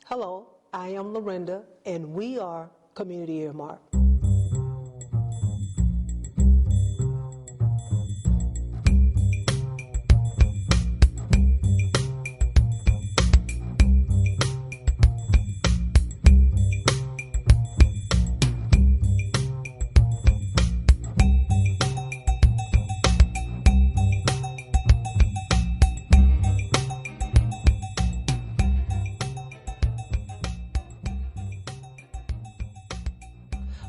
Hello, I am Lorinda, and we are Community Earmark.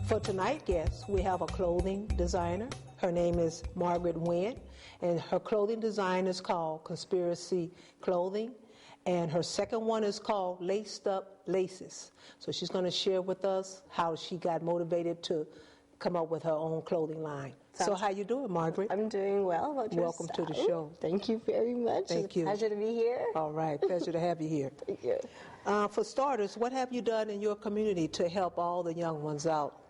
For tonight's guest, we have a clothing designer. Her name is Margaret Nguyen, and her clothing design is called Conspiracy Clothing, and her second one is called Laced Up Laces. So she's going to share with us how she got motivated to come up with her own clothing line. So how you doing, Margaret? I'm doing well. How about yourself? Welcome to the show. Thank you very much. Thank you. Pleasure to be here. All right, pleasure to have you here. Thank you. For starters, what have you done in your community to help all the young ones out?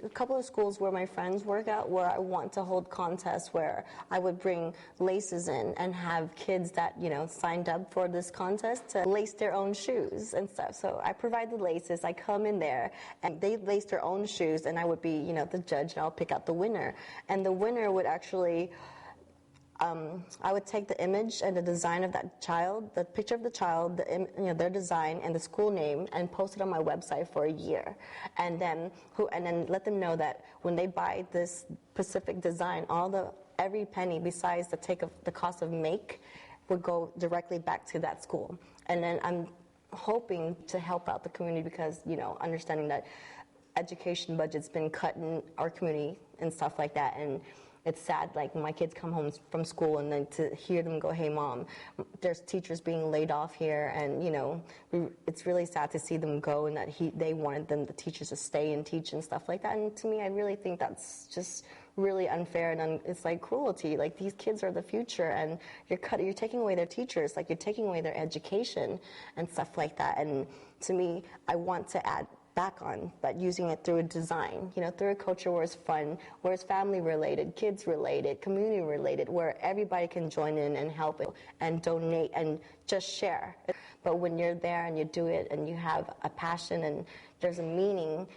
A couple of schools where my friends work at, where I want to hold contests where I would bring laces in and have kids that, signed up for this contest to lace their own shoes and stuff. So I provide the laces, I come in there, and they lace their own shoes, and I would be, the judge, and I'll pick out the winner. And the winner would actually... I would take the image and the design of that child, the picture of the child, their design and the school name, and post it on my website for a year, and then let them know that when they buy this specific design, every penny besides the cost of make would go directly back to that school. And then I'm hoping to help out the community because understanding that education budget's been cut in our community and stuff like that, and it's sad, like when my kids come home from school and then to hear them go, "Hey, Mom, there's teachers being laid off here," and it's really sad to see them go, and that they wanted the teachers to stay and teach and stuff like that. And to me, I really think that's just really unfair, and it's like cruelty. Like, these kids are the future, and you're taking away their teachers, like you're taking away their education and stuff like that. And to me, I want to add back on, but using it through a design, through a culture where it's fun, where it's family related, kids related, community related, where everybody can join in and help it and donate and just share. But when you're there and you do it and you have a passion and there's a meaning,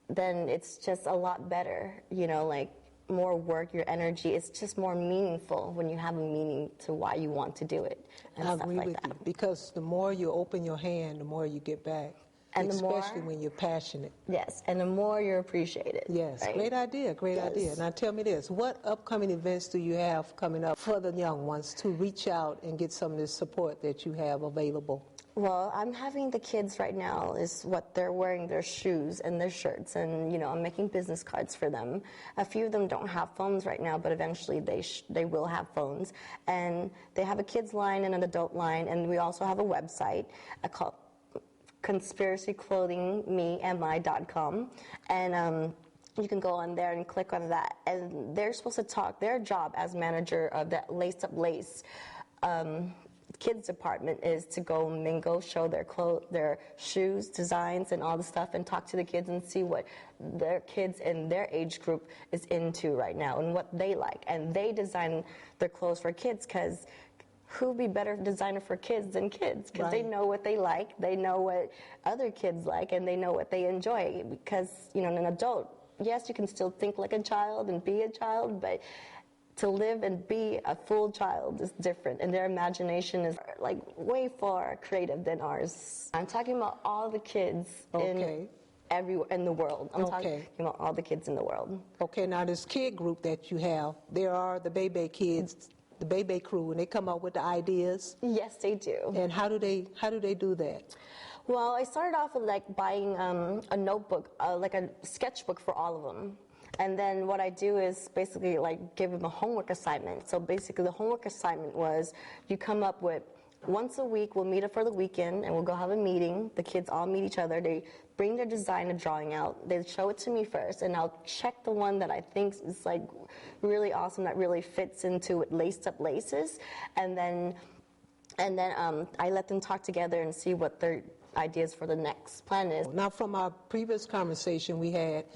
then it's just a lot better, like more work, your energy, it's just more meaningful when you have a meaning to why you want to do it and I stuff agree like with that. you, because the more you open your hand, the more you get back. And especially when you're passionate. Yes, and the more you're appreciated. Yes, right? Great idea. Now tell me this, what upcoming events do you have coming up for the young ones to reach out and get some of this support that you have available? Well, I'm having the kids right now is what they're wearing, their shoes and their shirts, and I'm making business cards for them. A few of them don't have phones right now, but eventually they will have phones. And they have a kids line and an adult line, and we also have a website called conspiracyclothingmemi.com, and you can go on there and click on that, and they're supposed to talk. Their job as manager of that Laced Up Lace kids department is to go mingle, show their shoes, designs, and all the stuff, and talk to the kids and see what their kids in their age group is into right now and what they like. And they design their clothes for kids, because who'd be better designer for kids than kids? Because They know what they like, they know what other kids like, and they know what they enjoy. Because, an adult, yes, you can still think like a child and be a child, but to live and be a full child is different, and their imagination is like way far creative than ours. I'm talking about all the kids everywhere in the world. I'm talking about all the kids in the world. Okay, now this kid group that you have, there are the Bebe kids, the Bebe crew, and they come up with the ideas. Yes, they do. And how do they do that? Well, I started off with buying a notebook, like a sketchbook for all of them. And then what I do is basically give them a homework assignment. So basically the homework assignment was you come up with, once a week we'll meet up for the weekend and we'll go have a meeting. The kids all meet each other. They bring their design and drawing out. They show it to me first, and I'll check the one that I think is really awesome, that really fits into it, Laced Up Laces. And then I let them talk together and see what their ideas for the next plan is. Now, from our previous conversation we had,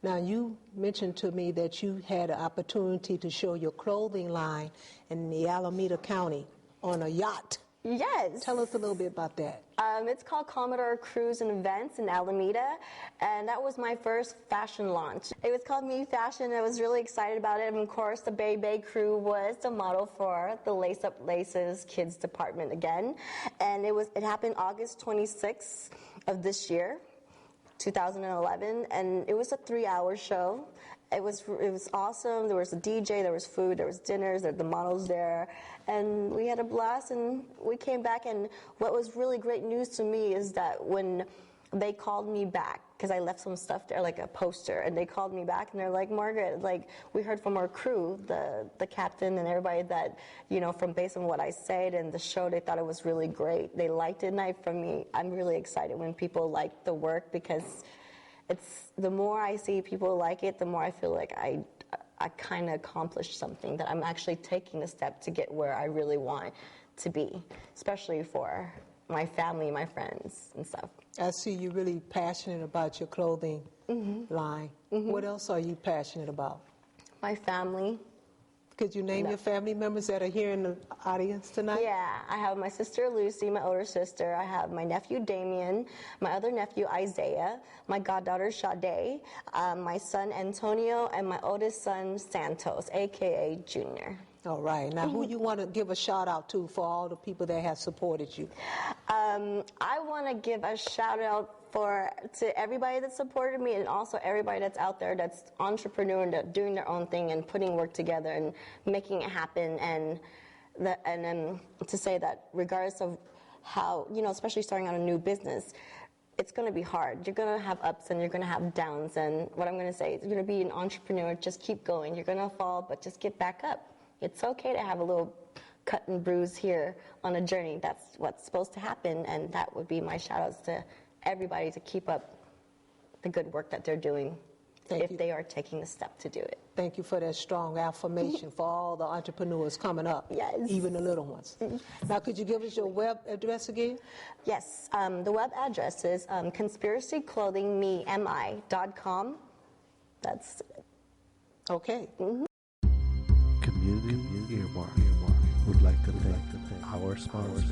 now you mentioned to me that you had an opportunity to show your clothing line in the Alameda County on a yacht. Yes. Tell us a little bit about that. It's called Commodore Cruise and Events in Alameda, and that was my first fashion launch. It was called Me Fashion. I was really excited about it, and of course the Bay Bay crew was the model for the Lace Up Laces kids department again, and it happened August 26th of this year, 2011, and it was a 3-hour show. It was awesome. There was a DJ, there was food, there was dinners, there were the models there, and we had a blast, and we came back, and what was really great news to me is that when they called me back, because I left some stuff there, like a poster, and they called me back, and they're like, Margaret, like, we heard from our crew, the captain and everybody that, from based on what I said and the show, they thought it was really great. They liked it, and I'm really excited when people like the work, because the more I see people like it, the more I feel like I kind of accomplished something, that I'm actually taking a step to get where I really want to be, especially for my family, my friends, and stuff. I see you're really passionate about your clothing line. What else are you passionate about? My family. Could you name your family members that are here in the audience tonight? Yeah, I have my sister Lucy, my older sister. I have my nephew Damien, my other nephew Isaiah, my goddaughter Sade, my son Antonio, and my oldest son Santos, a.k.a. Junior. All right. Now, who you want to give a shout out to for all the people that have supported you? I want to give a shout out to everybody that supported me, and also everybody that's out there that's entrepreneur and doing their own thing and putting work together and making it happen. And to say that regardless of how, especially starting out a new business, it's going to be hard. You're going to have ups and you're going to have downs. And what I'm going to say is, you're going to be an entrepreneur, just keep going. You're going to fall, but just get back up. It's okay to have a little cut and bruise here on a journey. That's what's supposed to happen, and that would be my shout-outs to everybody to keep up the good work that they're doing if they are taking the step to do it. Thank you for that strong affirmation for all the entrepreneurs coming up, yes, even the little ones. Now, could you give us your web address again? Yes, the web address is conspiracyclothingme.com. That's it. Okay. Community Earmark would like to thank our sponsors,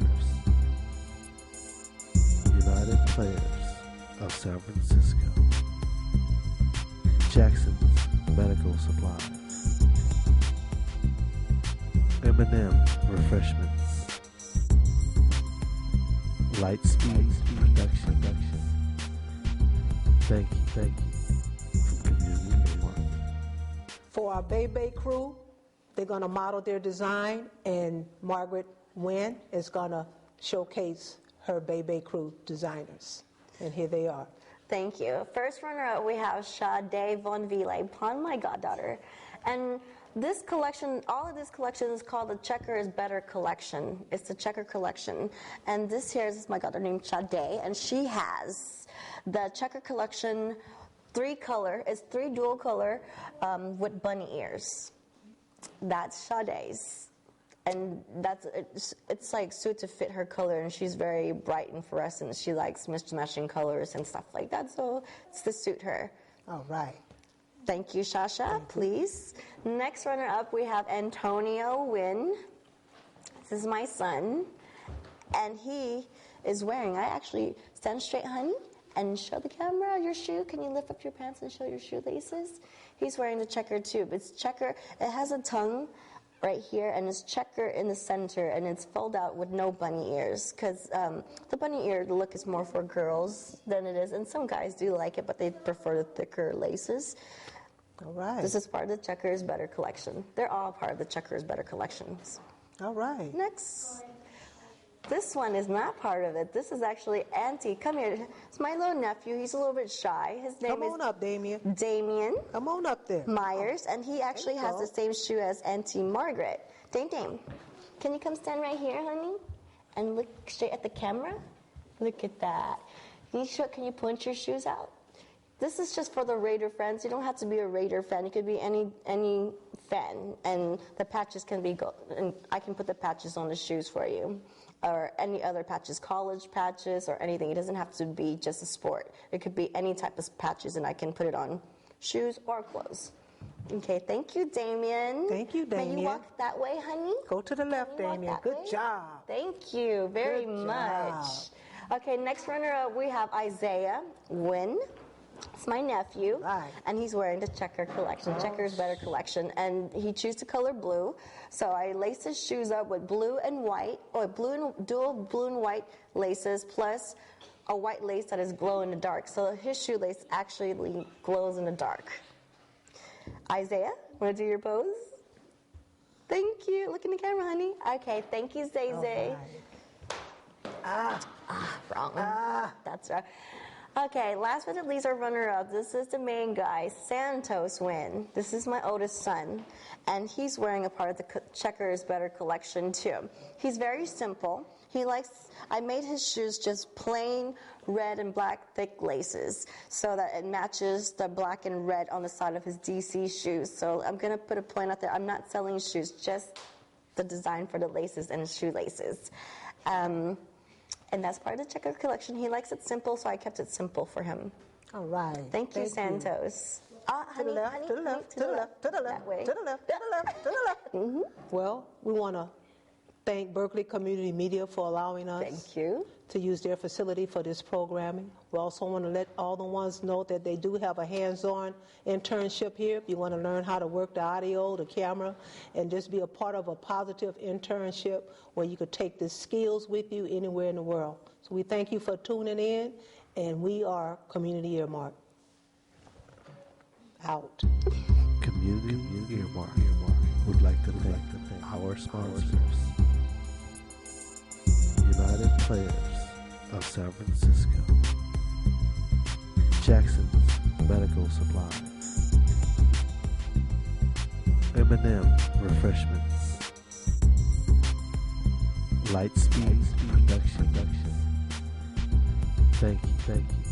United Players of San Francisco, Jackson's Medical Supplies, M&M Refreshments, Lightspeed Production. Thank you from Community Earmark. For our Bay Bay crew, they're going to model their design, and Margaret Nguyen is going to showcase her Bay Bay crew designers. And here they are. Thank you. First runner-up, we have Sade Von Ville, my goddaughter. And this collection, all of this collection is called the Checker is Better collection. It's the Checker collection. And this here is my goddaughter named Sade, and she has the Checker collection, 3-color. It's 3 dual color with bunny ears. That's Sade's. And it's like suit to fit her color, and she's very bright and fluorescent. She likes matching colors and stuff like that, so it's to suit her. All right. Thank you, Shasha. Please. Next runner-up, we have Antonio Wynn. This is my son, and he is wearing, I actually stand straight, honey, and show the camera your shoe. Can you lift up your pants and show your shoelaces? He's wearing the checker tube. It's checker. It has a tongue right here, and it's checker in the center, and it's filled out with no bunny ears, because the bunny ear look is more for girls than it is, and some guys do like it, but they prefer the thicker laces. All right. This is part of the Checker is Better collection. They're all part of the Checker is Better collections. All right. Next. This one is not part of it. This is actually Auntie. Come here. It's my little nephew. He's a little bit shy. His name is... Come on up, Damien. Damien. Come on up there. Myers, and he actually has the same shoe as Auntie Margaret. Dame, can you come stand right here, honey? And look straight at the camera? Look at that. Can you point your shoes out? This is just for the Raider fans. You don't have to be a Raider fan. You could be any fan, and the patches can be and I can put the patches on the shoes for you, or any other patches, college patches or anything. It doesn't have to be just a sport. It could be any type of patches, and I can put it on shoes or clothes. Okay, thank you, Damien. Thank you, Damien. May you walk that way, honey? Go to the left, Can you walk Damien. that Good way? job. Thank you very Good much. job. Okay, next runner-up, we have Isaiah Wynn. It's my nephew, Right. and he's wearing the Checker collection, Checker's Better collection, and he chose the color blue. So I laced his shoes up with blue and white, or dual blue and white laces, plus a white lace that is glow in the dark. So his shoelace actually glows in the dark. Isaiah, want to do your pose? Thank you. Look in the camera, honey. Okay, thank you, Zay Zay. Wrong. That's right. Okay, last but not least, our runner-up. This is the main guy, Santos Wynn. This is my oldest son, and he's wearing a part of the Checkers Better collection too. He's very simple. I made his shoes just plain red and black thick laces so that it matches the black and red on the side of his DC shoes. So I'm going to put a point out there. I'm not selling shoes, just the design for the laces and shoelaces. And that's part of the Checker collection. He likes it simple, so I kept it simple for him. All right. Thank you, Santos. To the left, to the left, to the left, to the left, That way. to the left, to the left, to the left. Mm-hmm. Well, we want to thank Berkeley Community Media for allowing us Thank you. to use their facility for this programming. We also want to let all the ones know that they do have a hands-on internship here. If you want to learn how to work the audio, the camera, and just be a part of a positive internship where you could take the skills with you anywhere in the world. So we thank you for tuning in, and we are Community Earmark. Out. Community Earmark would like to thank our sponsors. United Players of San Francisco, Jackson's Medical Supplies, M&M Refreshments, Lightspeed Production. Thank you.